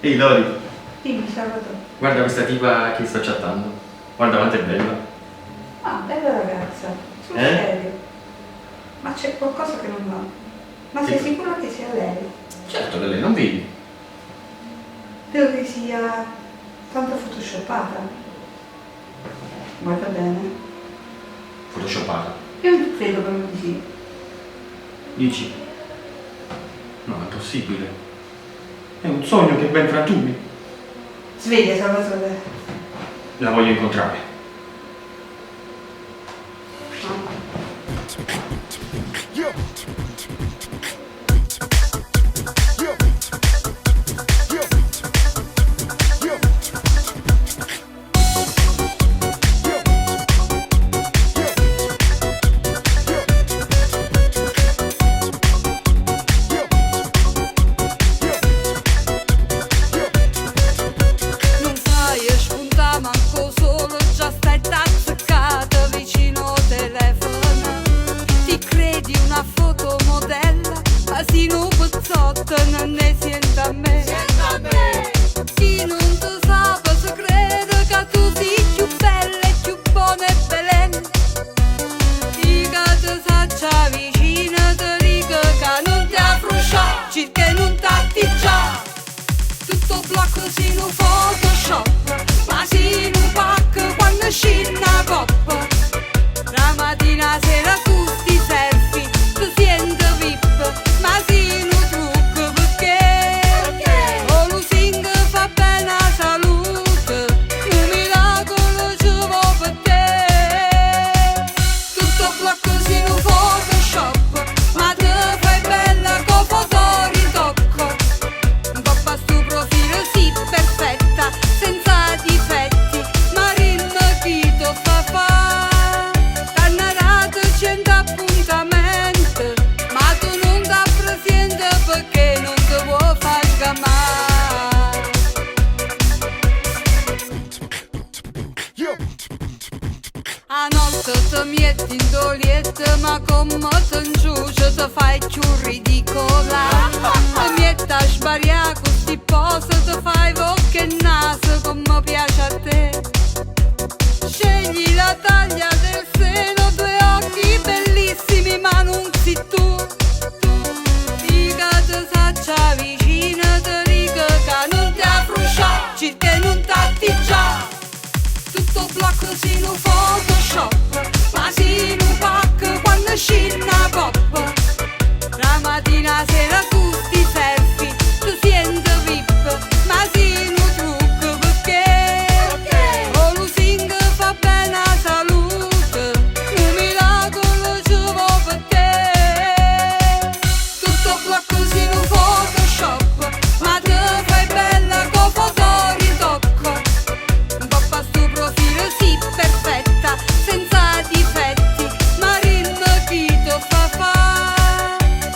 Ehi Lori, Dimmi, Salvatore. guarda questa tipa che sto chattando. Guarda quanto è bella. Ah, bella ragazza. Sul Eh? serio. Ma c'è qualcosa che non va. Ma sei sicuro che sia lei? Certo che lei non vedi. Credo che sia tanto photoshoppata. Guarda bene. Photoshoppata. Io non credo proprio di sì. Dici? No, è possibile. È un sogno che ben frantumi. Sveglia, Salvatore. La voglio incontrare. Non fai e spunta manco solo, già stai attaccata vicino al telefono. Ti credi una fotomodella, asino pezzotta, non ne senta a me. Chi non te sa se crede che tu sei più bella e più buona e belen. Chi che te s'accia vicina te dica che non ti affruscia, che non t'atti già. Tutto blocco si in un Photoshop, ma si in un pack quando scina coppa. La mattina a sera tu ti selfie, tu senti VIP, ma si in un trucco perché o lo sing fa bene a salute, un miracolo ci vuole per te. Tutto blocco si in un Photoshop, ma te fai bella con foto ritocco. Coppa stu profilo sì perfetta, senza difetti, ma rimachito fa t'hanno dato 100 appuntamenti, ma tu non ti presenti perché non ti vuoi far sgamare. A notte ti metti in toglietta, ma come ti ingiuce ti fai più ridicola. Ti metti a sbariare con sti posti, ti fai bocca e naso come piace a te. Scegli la taglia del seno, due occhi bellissimi ma non sei tu. Dica te s'accia vicina, te dica che non ti affruscia, che non t'atti già. Tutto blocco si in un Photoshop, ma si in un pack quando scina coppa. La mattina a sera tu ti selfie, tu senti VIP, ma si in un trucco perché o lo sing fa bene a salute, un miracolo ci vuole per te. Tutto blocco si in un Photoshop, ma te fai bella con foto ritocco. Coppa stu profilo sì perfetta, senza difetti, ma rimachito fa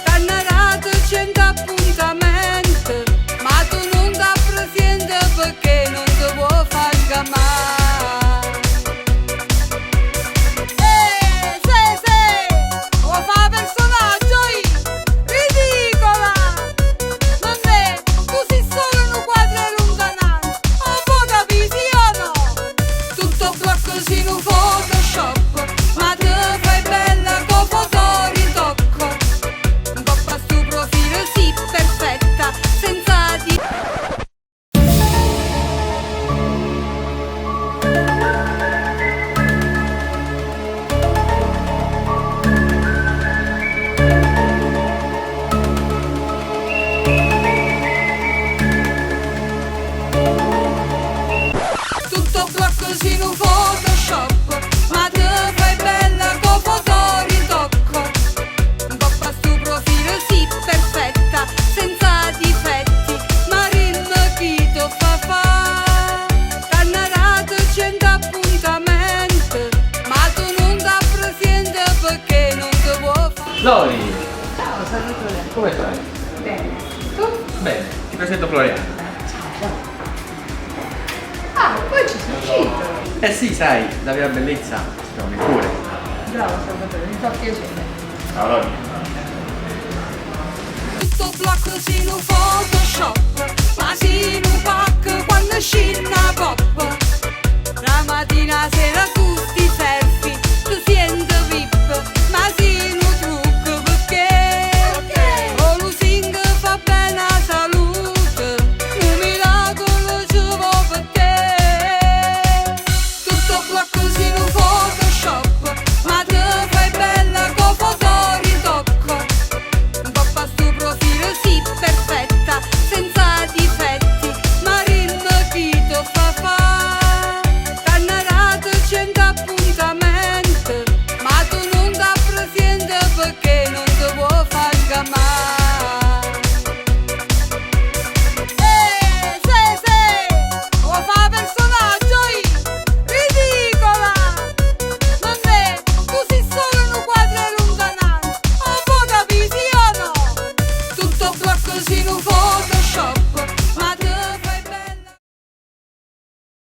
t'hanno dato 100 appuntamenti, ma tu non ti presenti perché non ti vuoi far sgamare. Vuoi fare personaggio? Ridicola! Non è, tu sei solo in un quadro e un canale, un po' capisci o no? Tutto blocco si in un Photoshop, ma te fai bella con foto ritocco. Coppa stu profilo sì perfetta, senza di... Tutto blocco si in un Photoshop, ma te fai bella con foto ritocco. Coppa stu profilo sì perfetta, senza difetti, ma rimachito fa t'hanno dato 100 appuntamenti, ma tu non ti presenti perché non ti vuoi fare. Lori, Ciao, Salvatore. come stai? Bene. Tu? Bene, ti presento Floriano. Ciao. Ah, poi ci sono uscito. Eh sì, sai, la vera bellezza si trova nel cuore. Bravo, Salvatore, mi fa piacere. Ciao Lori. Tutto blocco si in un Photoshop, ma si in un scirpa